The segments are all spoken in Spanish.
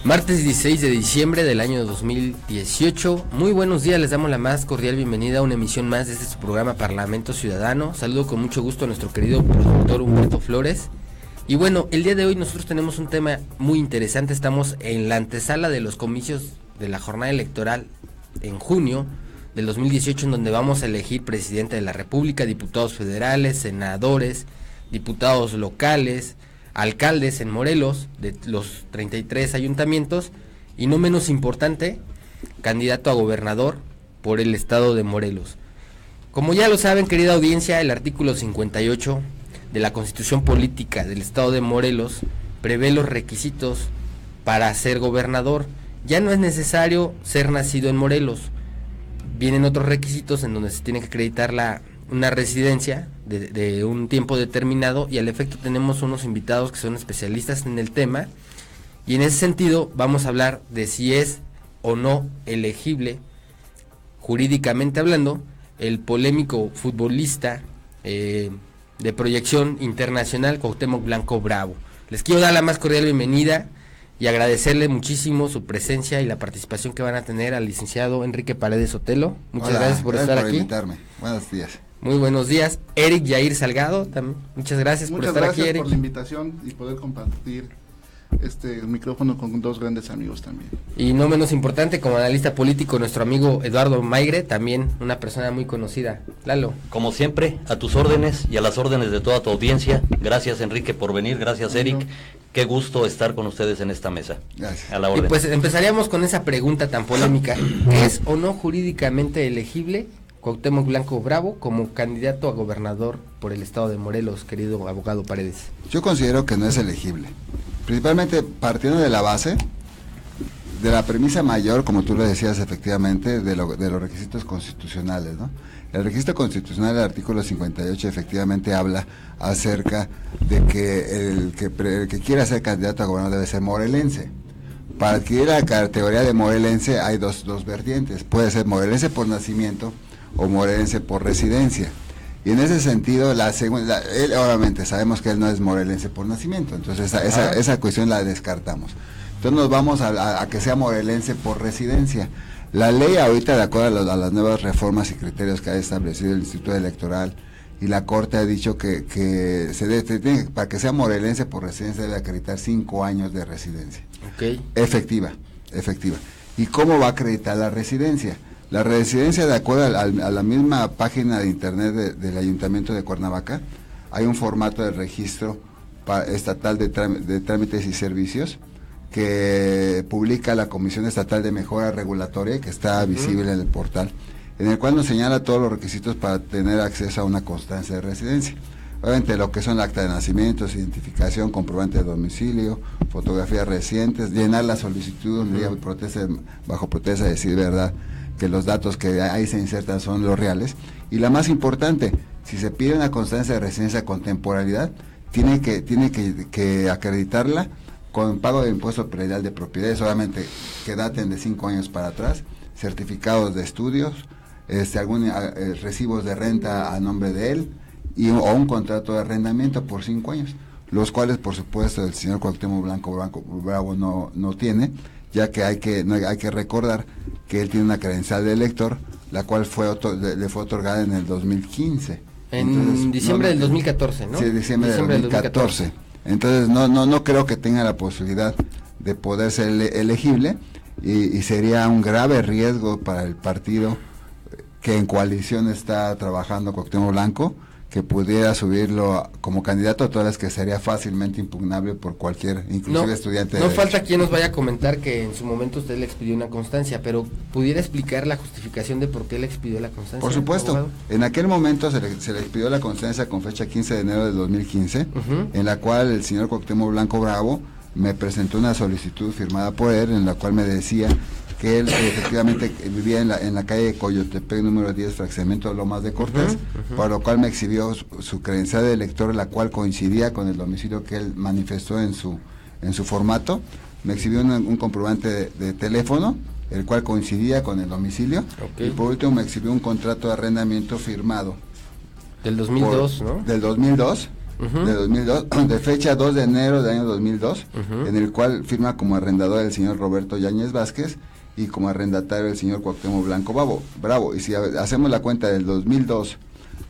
Martes 16 de diciembre del año 2018. Muy buenos días, les damos la más cordial bienvenida a una emisión más de este su programa Parlamento Ciudadano. Saludo con mucho gusto a nuestro querido productor Humberto Flores. Y bueno, el día de hoy nosotros tenemos un tema muy interesante. Estamos en la antesala de los comicios de la jornada electoral en junio del 2018, en donde vamos a elegir presidente de la República, diputados federales, senadores, diputados locales, alcaldes en Morelos, de los 33 ayuntamientos, y no menos importante, candidato a gobernador por el estado de Morelos. Como ya lo saben, querida audiencia, el artículo 58 de la Constitución Política del estado de Morelos prevé los requisitos para ser gobernador. Ya no es necesario ser nacido en Morelos. Vienen otros requisitos en donde se tiene que acreditar una residencia de un tiempo determinado, y al efecto tenemos unos invitados que son especialistas en el tema, y en ese sentido vamos a hablar de si es o no elegible, jurídicamente hablando, el polémico futbolista de proyección internacional Cuauhtémoc Blanco Bravo. Les quiero dar la más cordial bienvenida y agradecerle muchísimo su presencia y la participación que van a tener al licenciado Enrique Paredes Sotelo. Muchas gracias por estar aquí. Invitarme. Buenos días. Muy buenos días. Eric Yair Salgado, también. Muchas gracias por estar aquí, Eric. Muchas gracias por la invitación y poder compartir el micrófono con dos grandes amigos también. Y no menos importante, como analista político, nuestro amigo Eduardo Maigre, también una persona muy conocida. Lalo. Como siempre, a tus órdenes y a las órdenes de toda tu audiencia. Gracias, Enrique, por venir. Gracias, Eric. Qué gusto estar con ustedes en esta mesa. Gracias. A la orden. Y pues empezaríamos con esa pregunta tan polémica. ¿Es o no jurídicamente elegible Cuauhtémoc Blanco Bravo como candidato a gobernador por el estado de Morelos, querido abogado Paredes? Yo considero que no es elegible, principalmente partiendo de la base, de la premisa mayor, como tú lo decías efectivamente, de los requisitos constitucionales, ¿no? El requisito constitucional del artículo 58 efectivamente habla acerca de que el que quiera ser candidato a gobernador debe ser morelense. Para adquirir la categoría de morelense hay dos vertientes: puede ser morelense por nacimiento o morelense por residencia. Y en ese sentido, él obviamente sabemos que él no es morelense por nacimiento, entonces esa cuestión la descartamos. Entonces nos vamos a que sea morelense por residencia. La ley ahorita, de acuerdo a las nuevas reformas y criterios que ha establecido el Instituto Electoral y la Corte, ha dicho que para que sea morelense por residencia debe acreditar 5 años de residencia. Okay. Efectiva. ¿Y cómo va a acreditar la residencia? La residencia, de acuerdo a la misma página de internet del Ayuntamiento de Cuernavaca, hay un formato de registro estatal de trámites y servicios que publica la Comisión Estatal de Mejora Regulatoria, que está visible en el portal, en el cual nos señala todos los requisitos para tener acceso a una constancia de residencia. Obviamente lo que son el acta de nacimiento, identificación, comprobante de domicilio, fotografías recientes, llenar la solicitud bajo protesta de decir verdad, que los datos que ahí se insertan son los reales. Y la más importante, si se pide una constancia de residencia con temporalidad, tiene que acreditarla con pago de impuesto predial de propiedades, solamente que daten de 5 años para atrás, certificados de estudios, recibos de renta a nombre de él, o un contrato de arrendamiento por 5 años, los cuales por supuesto el señor Cuauhtémoc Blanco Bravo no tiene, ya que hay que recordar que él tiene una credencial de elector, la cual le fue otorgada en el 2015. En diciembre del 2014, ¿no? Sí, diciembre del 2014. Entonces no creo que tenga la posibilidad de poder ser elegible, y sería un grave riesgo para el partido que en coalición está trabajando Cuauhtémoc Blanco, que pudiera subirlo como candidato, todas las que sería fácilmente impugnable por cualquier, inclusive estudiante. No falta quien nos vaya a comentar que en su momento usted le expidió una constancia, pero ¿pudiera explicar la justificación de por qué le expidió la constancia? Por supuesto, abogado. En aquel momento se le expidió la constancia con fecha 15 de enero de 2015, en la cual el señor Cuauhtémoc Blanco Bravo me presentó una solicitud firmada por él, en la cual me decía que él efectivamente vivía en la calle de Coyotepec número 10, fraccionamiento Lomas de Cortés, por lo cual me exhibió su credencial de elector, la cual coincidía con el domicilio que él manifestó en su formato. Me exhibió un comprobante de teléfono, el cual coincidía con el domicilio, y por último me exhibió un contrato de arrendamiento firmado. Del 2002, ¿no? Del 2002, de 2002, de fecha 2 de enero del año 2002, en el cual firma como arrendador el señor Roberto Yáñez Vázquez y como arrendatario el señor Cuauhtémoc Blanco Bravo. Y si hacemos la cuenta del 2002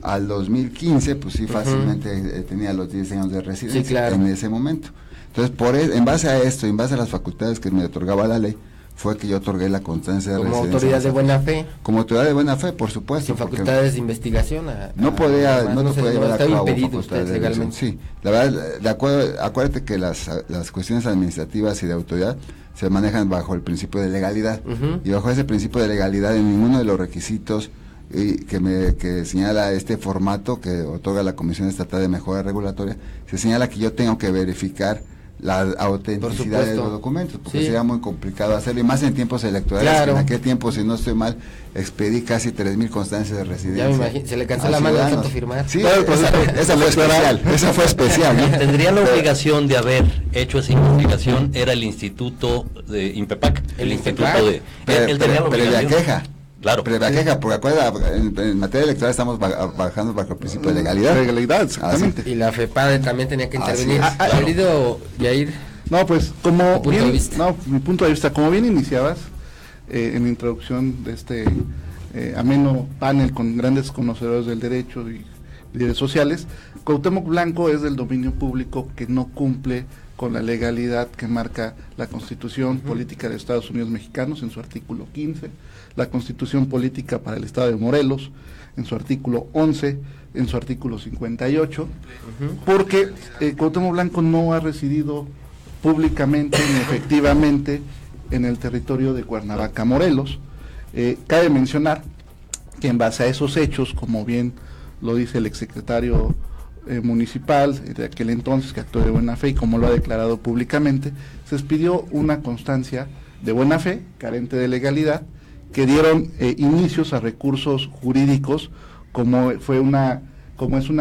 al 2015, pues sí, fácilmente tenía los 10 años de residencia, sí, claro, en ese momento. Entonces, en base a esto, en base a las facultades que me otorgaba la ley, fue que yo otorgué la constancia de como residencia. Autoridad de buena fe. Como autoridad de buena fe, por supuesto. Sin facultades de investigación. No podía llevar a cabo impedido usted legalmente. Sí, la verdad, acuérdate que las cuestiones administrativas y de autoridad se manejan bajo el principio de legalidad. Y bajo ese principio de legalidad, en ninguno de los requisitos que señala este formato que otorga la Comisión Estatal de Mejora Regulatoria, se señala que yo tengo que verificar la autenticidad de los documentos, porque sí, sería muy complicado hacerlo, y más en tiempos electorales, claro, que en aquel tiempo, si no estoy mal, expedí casi 3,000 constancias de residencia. Ya me imagino, se le cansó la mano de tanto firmar. Sí, esa fue especial, esa fue especial, ¿no? Tendría la obligación de haber hecho esa investigación, era el instituto de INPEPAC, el instituto de... Él tenía la obligación. Previa queja. Claro. Previa queja, porque acuérdate, en materia electoral estamos bajando bajo el principio de legalidad. Legalidad, exactamente. Y la FEPADE también tenía que intervenir. Querido Yair. No, pues, como bien, mi punto de vista, como bien iniciabas en la introducción de este ameno panel con grandes conocedores del derecho y líderes sociales, Cuauhtémoc Blanco es del dominio público que no cumple con la legalidad que marca la Constitución Política de Estados Unidos Mexicanos en su artículo 15, la Constitución Política para el Estado de Morelos en su artículo 11, en su artículo 58, porque Cuauhtémoc Blanco no ha residido públicamente ni efectivamente en el territorio de Cuernavaca, Morelos. Cabe mencionar que en base a esos hechos, como bien lo dice el exsecretario municipal de aquel entonces, que actuó de buena fe y como lo ha declarado públicamente, se expidió una constancia de buena fe, carente de legalidad, que dieron inicios a recursos jurídicos, como es una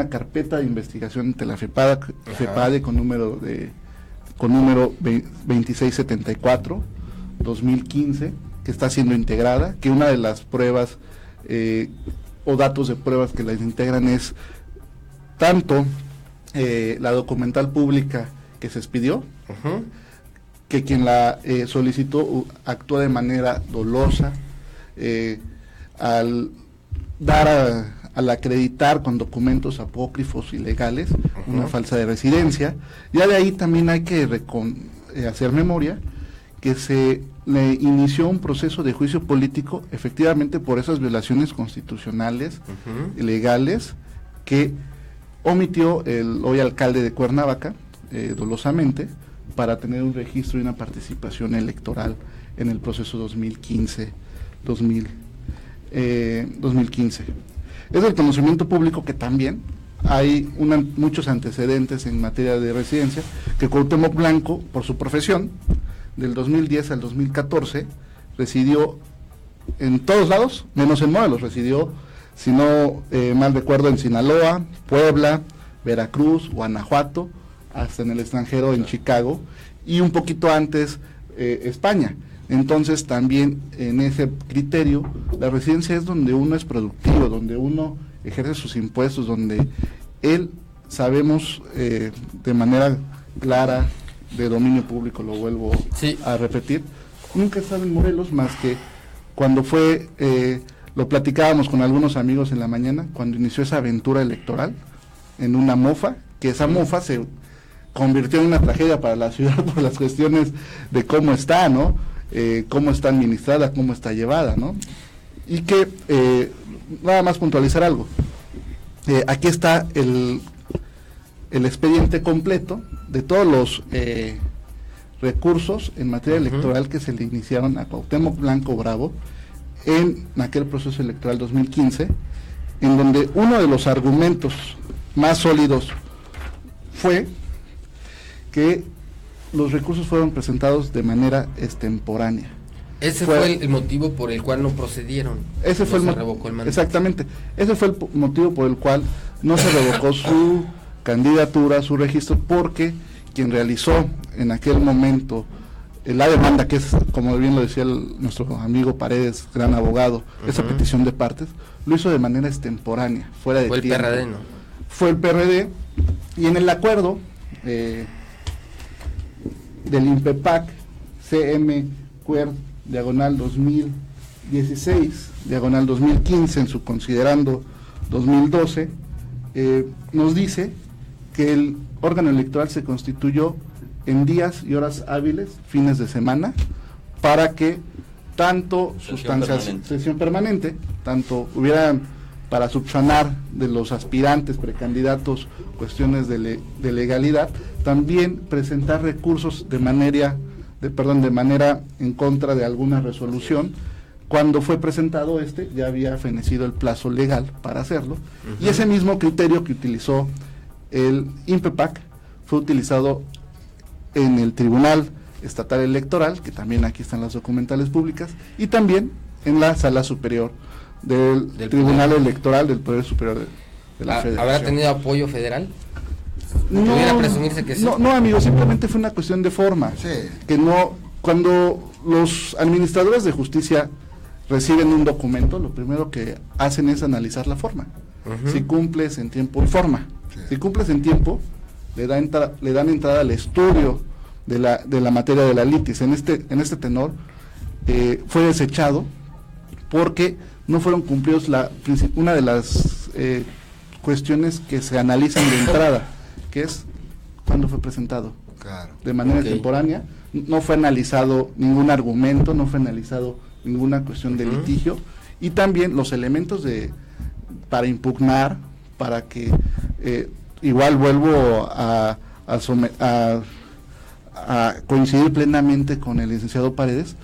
carpeta de investigación ante la FEPADE con número 2674 2015, que está siendo integrada, que una de las pruebas o datos de pruebas que las integran es tanto la documental pública que se expidió, que quien la solicitó actuó de manera dolosa al dar al acreditar con documentos apócrifos ilegales una falsa de residencia. Ya de ahí también hay que hacer memoria que se le inició un proceso de juicio político efectivamente por esas violaciones constitucionales legales que omitió el hoy alcalde de Cuernavaca dolosamente para tener un registro y una participación electoral en el proceso 2015. Es del conocimiento público que también hay muchos antecedentes en materia de residencia, que Cuauhtémoc Blanco, por su profesión, del 2010 al 2014, residió en todos lados, menos en Morelos. Residió, si no mal recuerdo, en Sinaloa, Puebla, Veracruz, Guanajuato, hasta en el extranjero, en Chicago, y un poquito antes España. Entonces también en ese criterio, la residencia es donde uno es productivo, donde uno ejerce sus impuestos, donde él, sabemos de manera clara, de dominio público, lo vuelvo a repetir, nunca he estado en Morelos más que cuando fue, lo platicábamos con algunos amigos en la mañana, cuando inició esa aventura electoral, en una mofa, que esa mofa se convirtió en una tragedia para la ciudad por las cuestiones de cómo está, ¿no? Cómo está administrada, cómo está llevada, ¿no? Y que, nada más puntualizar algo, aquí está el expediente completo de todos los recursos en materia electoral que se le iniciaron a Cuauhtémoc Blanco Bravo en aquel proceso electoral 2015, en donde uno de los argumentos más sólidos fue que los recursos fueron presentados de manera extemporánea. Ese fue el motivo por el cual no procedieron. Ese fue revocó el mandato. Exactamente. Ese fue el motivo por el cual no se revocó su candidatura, su registro, porque quien realizó en aquel momento la demanda, que es, como bien lo decía nuestro amigo Paredes, gran abogado, esa petición de partes, lo hizo de manera extemporánea, fuera de tiempo. Fue el PRD, ¿no? Fue el PRD, Y en el acuerdo del INPEPAC CM Cuer diagonal 2016 diagonal 2015 en su considerando 2012 nos dice que el órgano electoral se constituyó en días y horas hábiles, fines de semana, para que tanto sesión permanente, tanto hubieran para subsanar de los aspirantes, precandidatos, cuestiones de legalidad, también presentar recursos de manera en contra de alguna resolución. Cuando fue presentado ya había fenecido el plazo legal para hacerlo, y ese mismo criterio que utilizó el INPEPAC fue utilizado en el Tribunal Estatal Electoral, que también aquí están las documentales públicas, y también en la Sala Superior del Tribunal Electoral del Poder Superior de la Federación. ¿Habrá tenido apoyo federal? No, ¿Pudiera presumirse que sí? No, amigo, simplemente fue una cuestión de forma. Sí. Que no, cuando los administradores de justicia reciben un documento, lo primero que hacen es analizar la forma. Si cumples en tiempo y forma. Sí. Si cumples en tiempo, le dan entrada al estudio de la materia de la litis. En este tenor fue desechado porque no fueron cumplidos una de las cuestiones que se analizan de entrada, que es cuándo fue presentado. Claro. De manera extemporánea, no fue analizado ningún argumento, no fue analizado ninguna cuestión de litigio, y también los elementos para impugnar, para que igual vuelvo a coincidir plenamente con el licenciado Paredes.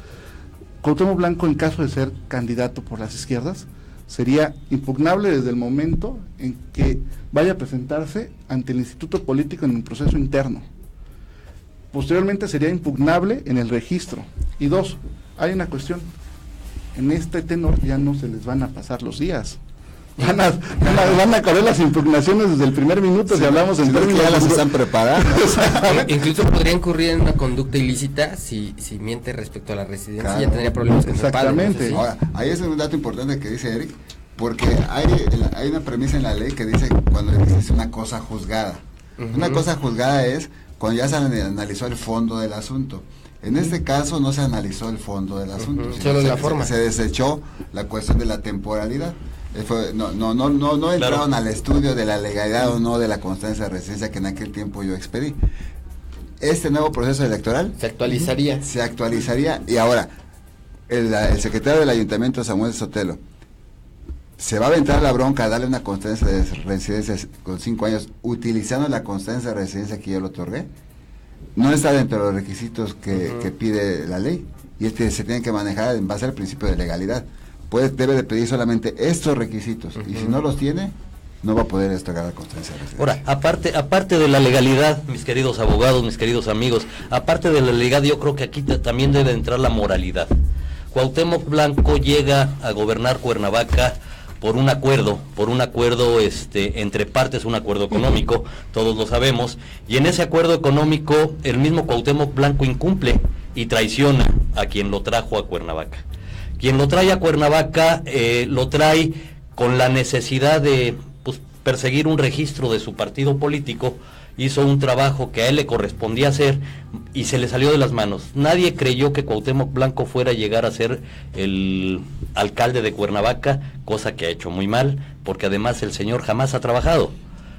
Cuauhtémoc Blanco, en caso de ser candidato por las izquierdas, sería impugnable desde el momento en que vaya a presentarse ante el Instituto Político en un proceso interno. Posteriormente sería impugnable en el registro. Y dos, hay una cuestión: en este tenor ya no se les van a pasar los días. Van a correr las impugnaciones desde el primer minuto, si hablamos en términos. Ya las están preparando. Incluso podría incurrir en una conducta ilícita si miente respecto a la residencia. Claro. Ya tendría problemas con exactamente. El padre, Ahora, ahí es un dato importante que dice Eric, porque hay una premisa en la ley que dice cuando dice una cosa juzgada. Una cosa juzgada es cuando ya se analizó el fondo del asunto. En este caso no se analizó el fondo del asunto, solo la forma. Se desechó la cuestión de la temporalidad. No entraron al estudio de la legalidad o no de la constancia de residencia que en aquel tiempo yo expedí. Este nuevo proceso electoral se actualizaría. Se actualizaría, y ahora el secretario del ayuntamiento, Samuel Sotelo, se va a aventar la bronca a darle una constancia de residencia con 5 años utilizando la constancia de residencia que yo le otorgué. No está dentro de los requisitos que pide la ley, y se tienen que manejar en base al principio de legalidad. Debe de pedir solamente estos requisitos, y si no los tiene, no va a poder otorgar la constancia de residencia. Ahora, aparte de la legalidad, mis queridos abogados, mis queridos amigos, aparte de la legalidad, yo creo que aquí también debe entrar la moralidad. Cuauhtémoc Blanco llega a gobernar Cuernavaca por un acuerdo entre partes, un acuerdo económico, todos lo sabemos, y en ese acuerdo económico el mismo Cuauhtémoc Blanco incumple y traiciona a quien lo trajo a Cuernavaca. Quien lo trae a Cuernavaca lo trae con la necesidad de perseguir un registro de su partido político. Hizo un trabajo que a él le correspondía hacer y se le salió de las manos. Nadie creyó que Cuauhtémoc Blanco fuera a llegar a ser el alcalde de Cuernavaca, cosa que ha hecho muy mal, porque además el señor jamás ha trabajado.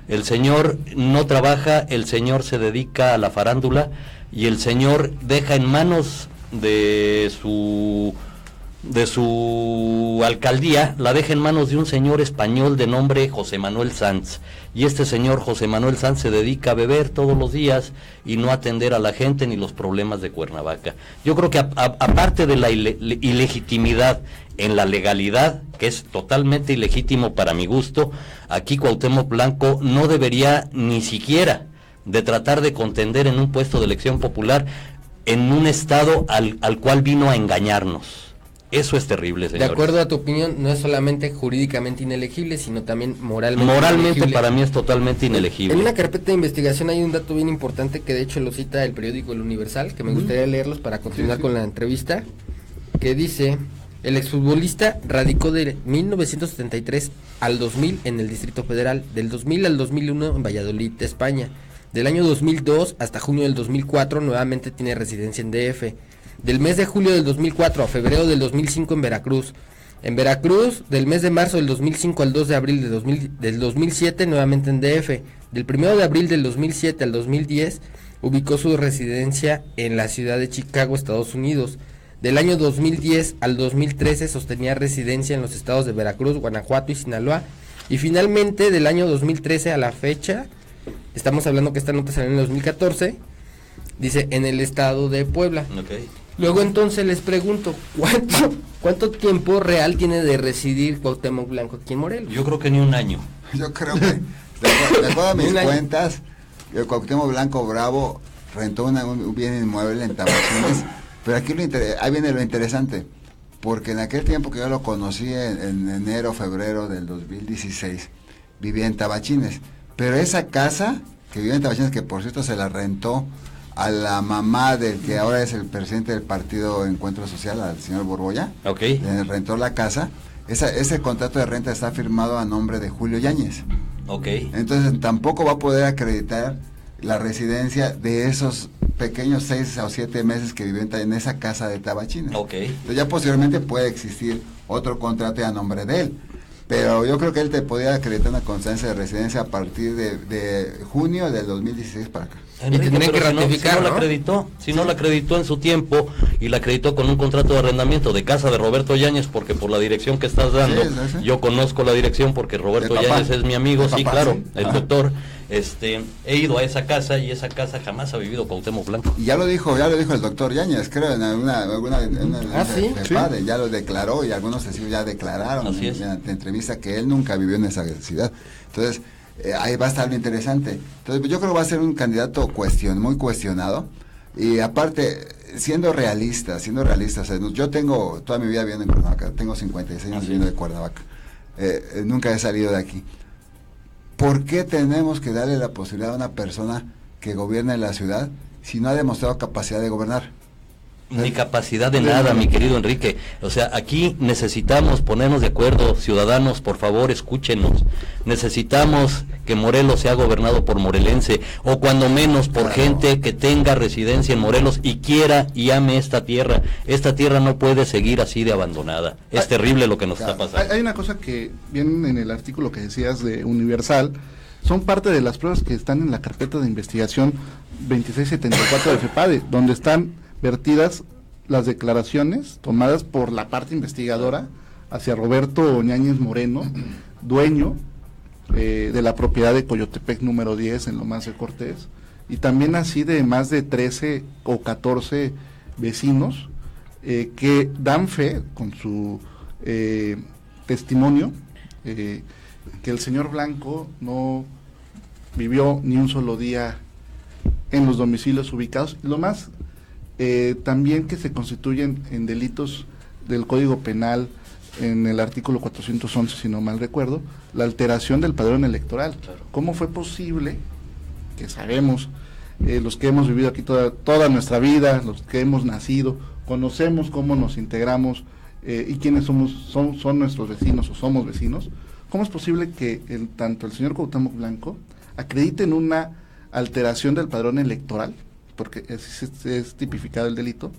El señor no trabaja, el señor se dedica a la farándula, y el señor deja en manos de su alcaldía, la deja en manos de un señor español de nombre José Manuel Sanz, y este señor José Manuel Sanz se dedica a beber todos los días y no atender a la gente ni los problemas de Cuernavaca. Yo creo que aparte de la ilegitimidad en la legalidad, que es totalmente ilegítimo para mi gusto, aquí Cuauhtémoc Blanco no debería ni siquiera de tratar de contender en un puesto de elección popular en un estado al cual vino a engañarnos. Eso es terrible, señores. De acuerdo a tu opinión, no es solamente jurídicamente inelegible, sino también moralmente inelegible. Para mí es totalmente inelegible. En una carpeta de investigación hay un dato bien importante que de hecho lo cita el periódico El Universal, que me gustaría leerlos para continuar con la entrevista, que dice El exfutbolista radicó de 1973 al 2000 en el Distrito Federal, del 2000 al 2001 en Valladolid, España. Del año 2002 hasta junio del 2004 nuevamente tiene residencia en DF. Del mes de julio del 2004 a febrero del 2005 en Veracruz. En Veracruz, del mes de marzo del 2005 al 2 de abril del 2007 nuevamente en DF. Del 1 de abril del 2007 al 2010 ubicó su residencia en la ciudad de Chicago, Estados Unidos. Del año 2010 al 2013 sostenía residencia en los estados de Veracruz, Guanajuato y Sinaloa. Y finalmente, del año 2013 a la fecha, estamos hablando que esta nota salió en el 2014, dice, en el estado de Puebla. Okay. Luego entonces les pregunto, ¿cuánto tiempo real tiene de residir Cuauhtémoc Blanco aquí en Morelos? Yo creo que ni un año. Yo creo que, de acuerdo a mis cuentas, el Cuauhtémoc Blanco Bravo rentó un bien inmueble en Tabachines. Pero aquí ahí viene lo interesante, porque en aquel tiempo que yo lo conocí, en enero, febrero del 2016, vivía en Tabachines. Pero esa casa que vivía en Tabachines, que por cierto se la rentó a la mamá del que ahora es el presidente del partido Encuentro Social, al señor Borbolla, Okay. le rentó la casa. Ese contrato de renta está firmado a nombre de Julio Yáñez. Okay. Entonces tampoco va a poder acreditar la residencia de esos pequeños 6 o 7 meses que viven en esa casa de Tabachines. Okay. Entonces ya posteriormente puede existir otro contrato a nombre de él. Pero yo creo que él te podía acreditar una constancia de residencia a partir de junio del 2016 para acá. Enrique, y tendría que pero ratificar, si no ¿no? la acreditó, si no la acreditó en su tiempo y la acreditó con un contrato de arrendamiento de casa de Roberto Yáñez, porque por la dirección que estás dando, Sí. yo conozco la dirección porque Roberto El papá. Yáñez es mi amigo, El sí, papá, claro, sí. el Ajá. doctor. He ido a esa casa y esa casa jamás ha vivido Cuauhtémoc Blanco. Y ya lo dijo el doctor Yáñez, creo, en una ¿sí? FEPADE, ya lo declaró y algunos testigos ya declararon Así es. en la entrevista que él nunca vivió en esa ciudad. Entonces, ahí va a estar lo interesante. Entonces, yo creo que va a ser un candidato muy cuestionado. Y aparte, siendo realista, o sea, yo tengo toda mi vida viviendo en Cuernavaca, tengo 56 años viviendo de Cuernavaca. Nunca he salido de aquí. ¿Por qué tenemos que darle la posibilidad a una persona que gobierna en la ciudad si no ha demostrado capacidad de gobernar? Ni capacidad de nada, mi querido Enrique. O sea, aquí necesitamos ponernos de acuerdo, ciudadanos, por favor, escúchenos. Necesitamos que Morelos sea gobernado por morelense, o cuando menos por Claro. gente que tenga residencia en Morelos y quiera y ame esta tierra. Esta tierra no puede seguir así de abandonada. Es terrible lo que nos está pasando. Hay una cosa que viene en el artículo que decías de Universal, son parte de las pruebas que están en la carpeta de investigación 2674 de FEPADE, donde están vertidas las declaraciones tomadas por la parte investigadora hacia Roberto Yáñez Moreno, dueño de la propiedad de Coyotepec número 10 en Lomas de Cortés, y también así de más de 13 o 14 vecinos que dan fe con su testimonio que el señor Blanco no vivió ni un solo día en los domicilios ubicados. Lo más también que se constituyen en delitos del Código Penal en el artículo 411, si no mal recuerdo, la alteración del padrón electoral. Claro. ¿Cómo fue posible que sabemos, los que hemos vivido aquí toda nuestra vida, los que hemos nacido, conocemos cómo nos integramos y quiénes son nuestros vecinos o somos vecinos? ¿Cómo es posible que tanto el señor Cuauhtémoc Blanco acrediten una alteración del padrón electoral, porque es tipificado el delito,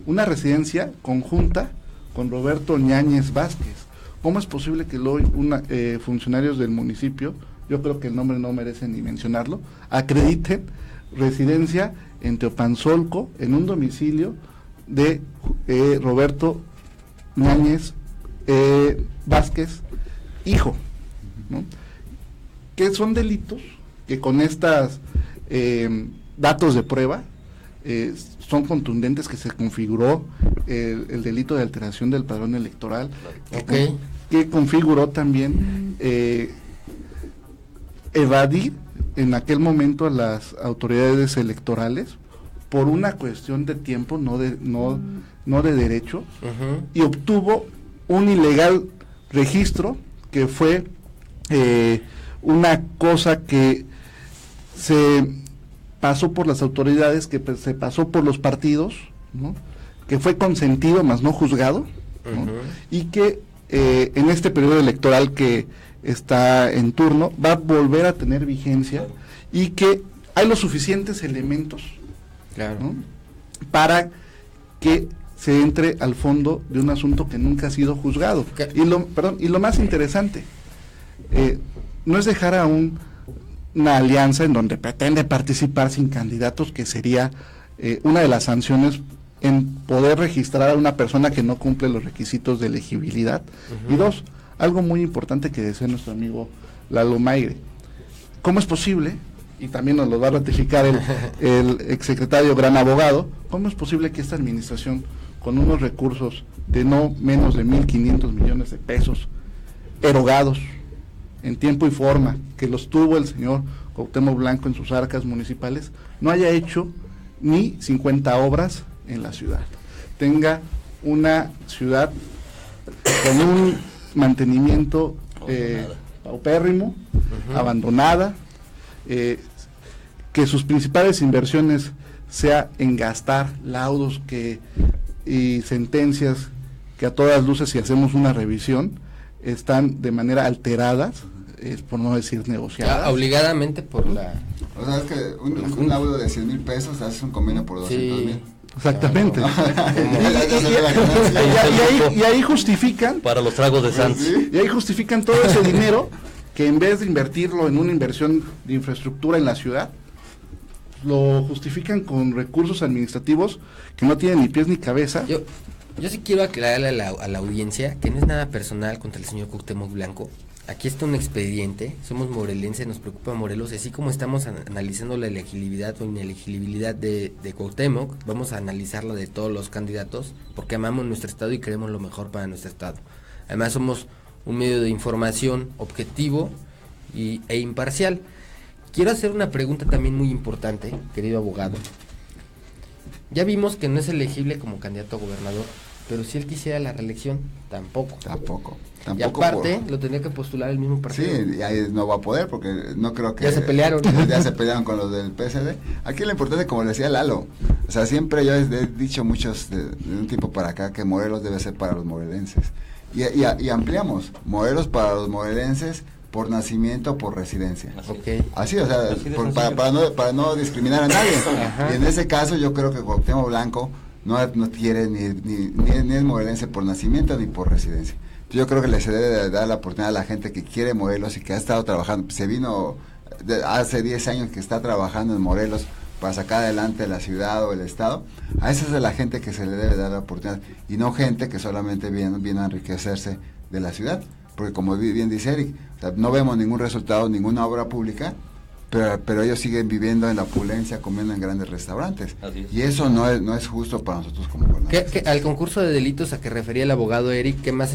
una residencia conjunta con Roberto Yáñez Vázquez? ¿Cómo es posible que funcionarios del municipio, yo creo que el nombre no merece ni mencionarlo, acrediten residencia en Teopanzolco, en un domicilio de Roberto Yáñez Vázquez, hijo, ¿no? Que son delitos que con estas datos de prueba son contundentes, que se configuró el delito de alteración del padrón electoral, Okay. que configuró también evadir en aquel momento a las autoridades electorales por una cuestión de tiempo, no de derecho, Uh-huh. y obtuvo un ilegal registro que fue una cosa que se pasó por las autoridades, que se pasó por los partidos, ¿no? Que fue consentido mas no juzgado, ¿no? Ujú. Y que en este periodo electoral que está en turno va a volver a tener vigencia y que hay los suficientes elementos, Claro. ¿no?, para que se entre al fondo de un asunto que nunca ha sido juzgado. ¿Qué? Y lo más interesante, no es dejar a una alianza en donde pretende participar sin candidatos, que sería una de las sanciones en poder registrar a una persona que no cumple los requisitos de elegibilidad. Ujú. Y dos, algo muy importante que decía nuestro amigo Lalo Maire, ¿cómo es posible? Y también nos lo va a ratificar el exsecretario gran abogado, ¿cómo es posible que esta administración, con unos recursos de no menos de 1.500 millones de pesos erogados en tiempo y forma, que los tuvo el señor Cuauhtémoc Blanco en sus arcas municipales, no haya hecho ni 50 obras en la ciudad? Tenga una ciudad con un mantenimiento paupérrimo, abandonada, que sus principales inversiones sea en gastar laudos y sentencias que a todas luces, si hacemos una revisión, están de manera alteradas, por no decir negociadas. Obligadamente por la... O sea, es que un laudo de 100,000 pesos haces un convenio por 200,000. Sí. Exactamente. Como- Y ahí justifican, Para los tragos de Sanz. Sí. y ahí justifican todo ese dinero, que en vez de invertirlo en una inversión de infraestructura en la ciudad, lo justifican con recursos administrativos que no tienen ni pies ni cabeza. Yo sí quiero aclararle a la audiencia que no es nada personal contra el señor Cuauhtémoc Blanco. Aquí está un expediente, somos morelenses, nos preocupa Morelos, así como estamos analizando la elegibilidad o inelegibilidad de Cuauhtémoc, vamos a analizarla de todos los candidatos, porque amamos nuestro estado y queremos lo mejor para nuestro estado. Además somos un medio de información objetivo e imparcial. Quiero hacer una pregunta también muy importante, querido abogado. Ya vimos que no es elegible como candidato a gobernador, pero si él quisiera la reelección, tampoco. Tampoco. Y aparte, lo tenía que postular el mismo partido. Sí, y ahí no va a poder porque no creo que... Ya se pelearon. Ya se pelearon con los del PSD. Aquí lo importante, como le decía Lalo, o sea, siempre yo he dicho muchos de un tiempo para acá que Morelos debe ser para los morelenses. Y ampliamos, Morelos para los morelenses por nacimiento o por residencia. Ok. Así, o sea, Así de sencillo. para no discriminar a nadie. Ajá. Y en ese caso yo creo que Cuauhtémoc Blanco no quiere ni es morelense por nacimiento ni por residencia. Yo creo que se debe de dar la oportunidad a la gente que quiere Morelos y que ha estado trabajando, se vino hace 10 años que está trabajando en Morelos para sacar adelante la ciudad o el estado. A esa es la gente que se le debe dar la oportunidad y no gente que solamente viene a enriquecerse de la ciudad, porque como bien dice Eric, o sea, no vemos ningún resultado, ninguna obra pública, pero ellos siguen viviendo en la opulencia, comiendo en grandes restaurantes. Así es. Y eso no es justo para nosotros como gobernadores. Al concurso de delitos a que refería el abogado Eric, ¿qué más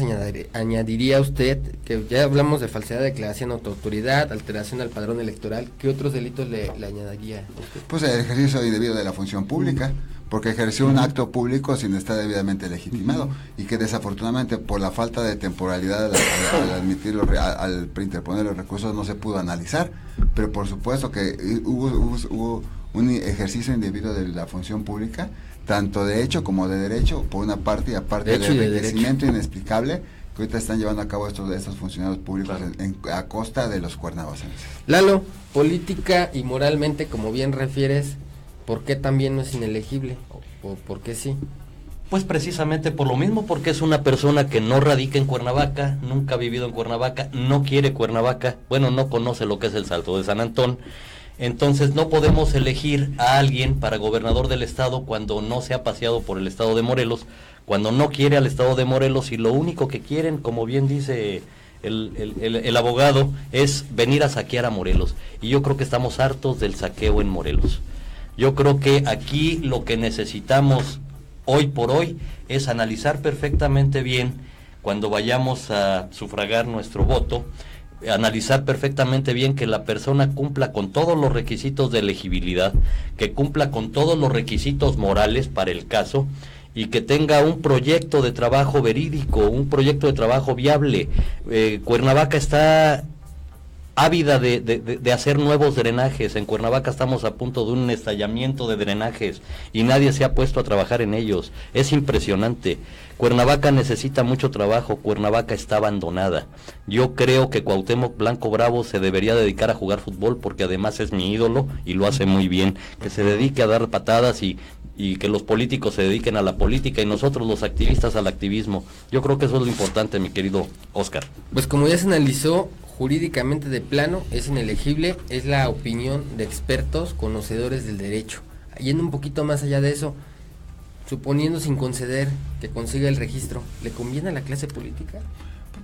añadiría usted? Que ya hablamos de falsedad de declaración a autoridad, alteración al padrón electoral. ¿Qué otros delitos le añadiría usted? Pues el ejercicio indebido de la función pública, porque ejerció un acto público sin estar debidamente legitimado y que desafortunadamente por la falta de temporalidad al admitirlo, al interponer los recursos no se pudo analizar, pero por supuesto que hubo un ejercicio indebido de la función pública, tanto de hecho como de derecho, por una parte, y aparte De hecho y de del enriquecimiento inexplicable que ahorita están llevando a cabo estos funcionarios públicos a costa de los cuernavacenses. Lalo, política y moralmente, como bien refieres, ¿por qué también no es inelegible? ¿O por qué sí? Pues precisamente por lo mismo, porque es una persona que no radica en Cuernavaca, nunca ha vivido en Cuernavaca, no quiere Cuernavaca, bueno, no conoce lo que es el Salto de San Antón. Entonces no podemos elegir a alguien para gobernador del estado cuando no se ha paseado por el estado de Morelos, cuando no quiere al estado de Morelos y lo único que quieren, como bien dice el abogado, es venir a saquear a Morelos. Y yo creo que estamos hartos del saqueo en Morelos. Yo creo que aquí lo que necesitamos hoy por hoy es analizar perfectamente bien cuando vayamos a sufragar nuestro voto, analizar perfectamente bien que la persona cumpla con todos los requisitos de elegibilidad, que cumpla con todos los requisitos morales para el caso y que tenga un proyecto de trabajo verídico, un proyecto de trabajo viable. Cuernavaca está ávida de hacer nuevos drenajes. En Cuernavaca estamos a punto de un estallamiento de drenajes y nadie se ha puesto a trabajar en ellos. Es impresionante. Cuernavaca necesita mucho trabajo, Cuernavaca está abandonada. Yo creo que Cuauhtémoc Blanco Bravo se debería dedicar a jugar fútbol, porque además es mi ídolo y lo hace muy bien. Que se dedique a dar patadas y que los políticos se dediquen a la política y nosotros los activistas al activismo. Yo creo que eso es lo importante, mi querido Oscar. Pues como ya se analizó, jurídicamente de plano es inelegible, es la opinión de expertos conocedores del derecho. Yendo un poquito más allá de eso, suponiendo sin conceder que consiga el registro, ¿le conviene a la clase política?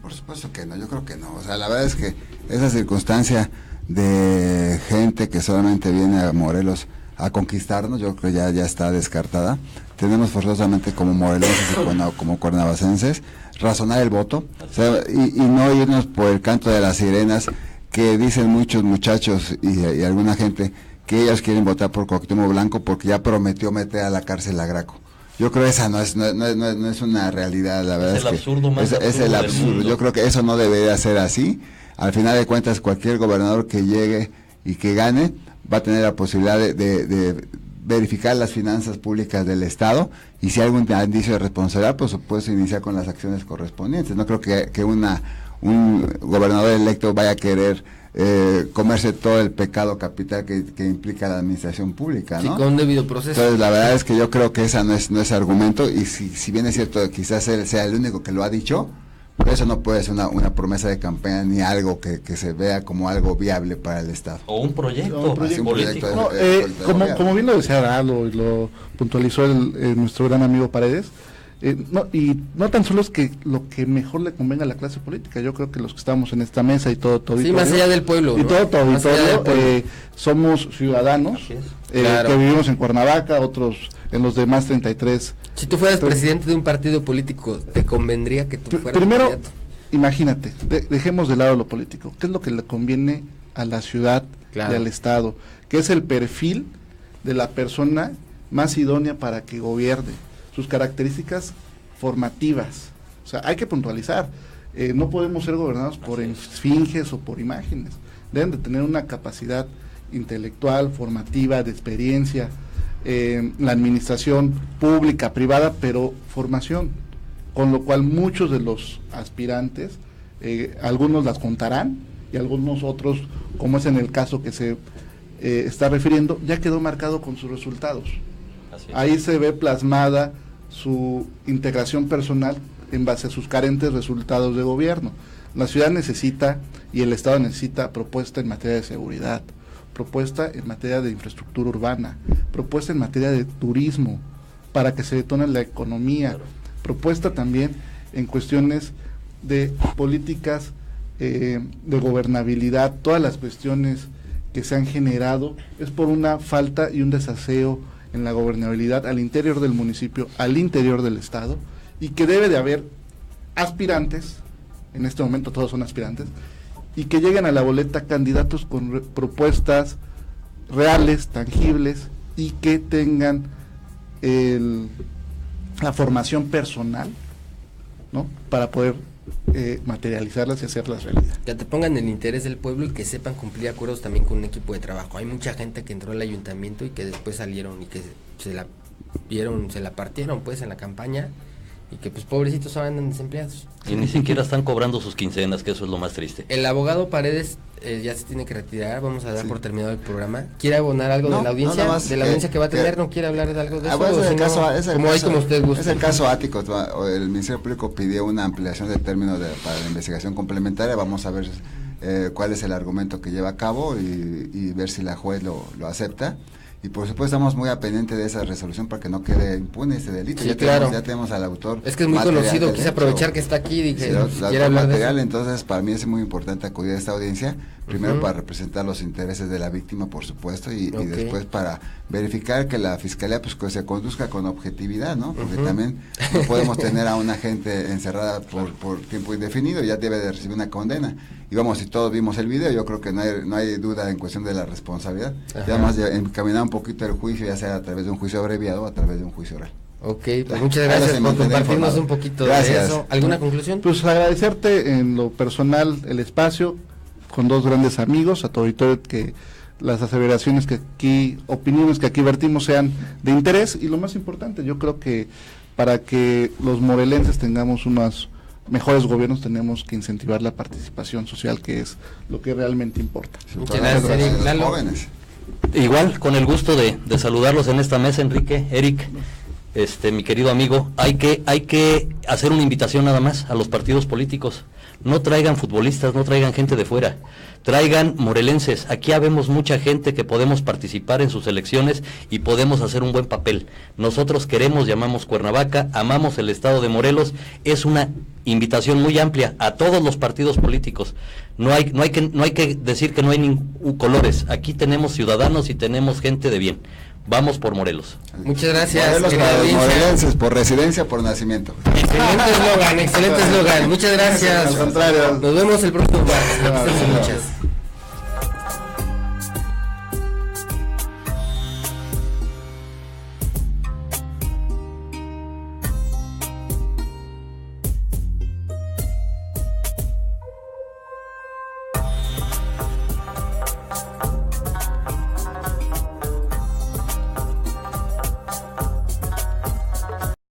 Por supuesto que no, yo creo que no. O sea, la verdad es que esa circunstancia de gente que solamente viene a Morelos a conquistarnos, yo creo que ya está descartada. Tenemos forzosamente como morelenses y como cuernavacenses razonar el voto, o sea, y no irnos por el canto de las sirenas que dicen muchos muchachos y alguna gente que ellos quieren votar por Cuauhtémoc Blanco porque ya prometió meter a la cárcel a Graco. Yo creo que esa no es una realidad, la verdad. Es el absurdo más absurdo. Es el absurdo. Yo creo que eso no debería ser así. Al final de cuentas, cualquier gobernador que llegue y que gane va a tener la posibilidad de verificar las finanzas públicas del Estado, y si hay algún indicio de responsabilidad, pues puede iniciar con las acciones correspondientes. No creo que un gobernador electo vaya a querer comerse todo el pecado capital que implica la administración pública, ¿no? Sí, con un debido proceso. Entonces, la verdad es que yo creo que esa no es argumento, y si bien es cierto, quizás él sea el único que lo ha dicho, eso no puede ser una promesa de campaña ni algo que se vea como algo viable para el Estado. O un proyecto político. Como bien lo decía Dalo y lo puntualizó nuestro gran amigo Paredes, no tan solo es que lo que mejor le convenga a la clase política. Yo creo que los que estamos en esta mesa y todo sí, más allá del pueblo, y ¿no? todo somos ciudadanos claro, que vivimos en Cuernavaca, otros en los demás 33. Si tú fueras presidente de un partido político, ¿te convendría que tú fueras primero candidato? Imagínate, dejemos de lado lo político. ¿Qué es lo que le conviene a la ciudad Claro. y al Estado? ¿Qué es el perfil de la persona más idónea para que gobierne? Sus características formativas. O sea, hay que puntualizar. No podemos ser gobernados por esfinges o por imágenes. Deben de tener una capacidad intelectual, formativa, de experiencia, la administración pública, privada, pero formación. Con lo cual muchos de los aspirantes, algunos las contarán y algunos otros, como es en el caso que se está refiriendo, ya quedó marcado con sus resultados. Ahí se ve plasmada su integración personal en base a sus carentes resultados de gobierno. La ciudad necesita y el Estado necesita propuesta en materia de seguridad, propuesta en materia de infraestructura urbana, propuesta en materia de turismo para que se detone la economía, propuesta también en cuestiones de políticas de gobernabilidad. Todas las cuestiones que se han generado es por una falta y un desaseo en la gobernabilidad al interior del municipio, al interior del Estado, y que debe de haber aspirantes, en este momento todos son aspirantes, y que lleguen a la boleta candidatos con propuestas reales, tangibles, y que tengan la formación personal, ¿no?, para poder materializarlas y hacerlas realidad. Que te pongan el interés del pueblo y que sepan cumplir acuerdos también con un equipo de trabajo. Hay mucha gente que entró al ayuntamiento y que después salieron y que se la partieron pues en la campaña, y que pues pobrecitos andan desempleados. Y ni siquiera están cobrando sus quincenas, que eso es lo más triste. El abogado Paredes ya se tiene que retirar, vamos a dar por terminado el programa. ¿Quiere abonar algo de la audiencia? ¿De la audiencia que va a tener? ¿No quiere hablar de algo de eso? Bueno, Como usted gusta. Es el caso ático. El Ministerio Público pidió una ampliación de términos para la investigación complementaria. Vamos a ver cuál es el argumento que lleva a cabo y ver si la juez lo acepta. Y por supuesto estamos muy a pendiente de esa resolución para que no quede impune ese delito. Sí, ya tenemos al autor. Es que es muy conocido, quise aprovechar que está aquí, dije, quiere hablar material, de eso. Entonces para mí es muy importante acudir a esta audiencia, primero para representar los intereses de la víctima, por supuesto, y después para verificar que la fiscalía pues que se conduzca con objetividad, ¿no? Porque también no podemos tener a una gente encerrada por tiempo indefinido, ya debe de recibir una condena. Y vamos, si todos vimos el video, yo creo que no hay duda en cuestión de la responsabilidad. Y además encaminar un poquito el juicio, ya sea a través de un juicio abreviado o a través de un juicio oral. Ok, pues muchas gracias por compartirnos un poquito de eso. ¿Alguna conclusión? Pues agradecerte en lo personal el espacio, con dos grandes amigos, a tu auditorio, que las aseveraciones que aquí, opiniones que aquí vertimos sean de interés, y lo más importante, yo creo que para que los morelenses tengamos unos mejores gobiernos tenemos que incentivar la participación social, que es lo que realmente importa. Muchas gracias, Eric. Lalo. Jóvenes. Igual, con el gusto de saludarlos en esta mesa, Enrique, Eric, mi querido amigo. Hay que hacer una invitación nada más a los partidos políticos. No traigan futbolistas, no traigan gente de fuera, traigan morelenses. Aquí habemos mucha gente que podemos participar en sus elecciones y podemos hacer un buen papel. Nosotros queremos, llamamos Cuernavaca, amamos el estado de Morelos. Es una invitación muy amplia a todos los partidos políticos. No hay que decir que no hay colores. Aquí tenemos ciudadanos y tenemos gente de bien. Vamos por Morelos. Muchas gracias. Morelos para los morelenses, por residencia, por nacimiento. Excelente eslogan. Muchas gracias. Al contrario. Nos vemos el próximo martes. Muchas.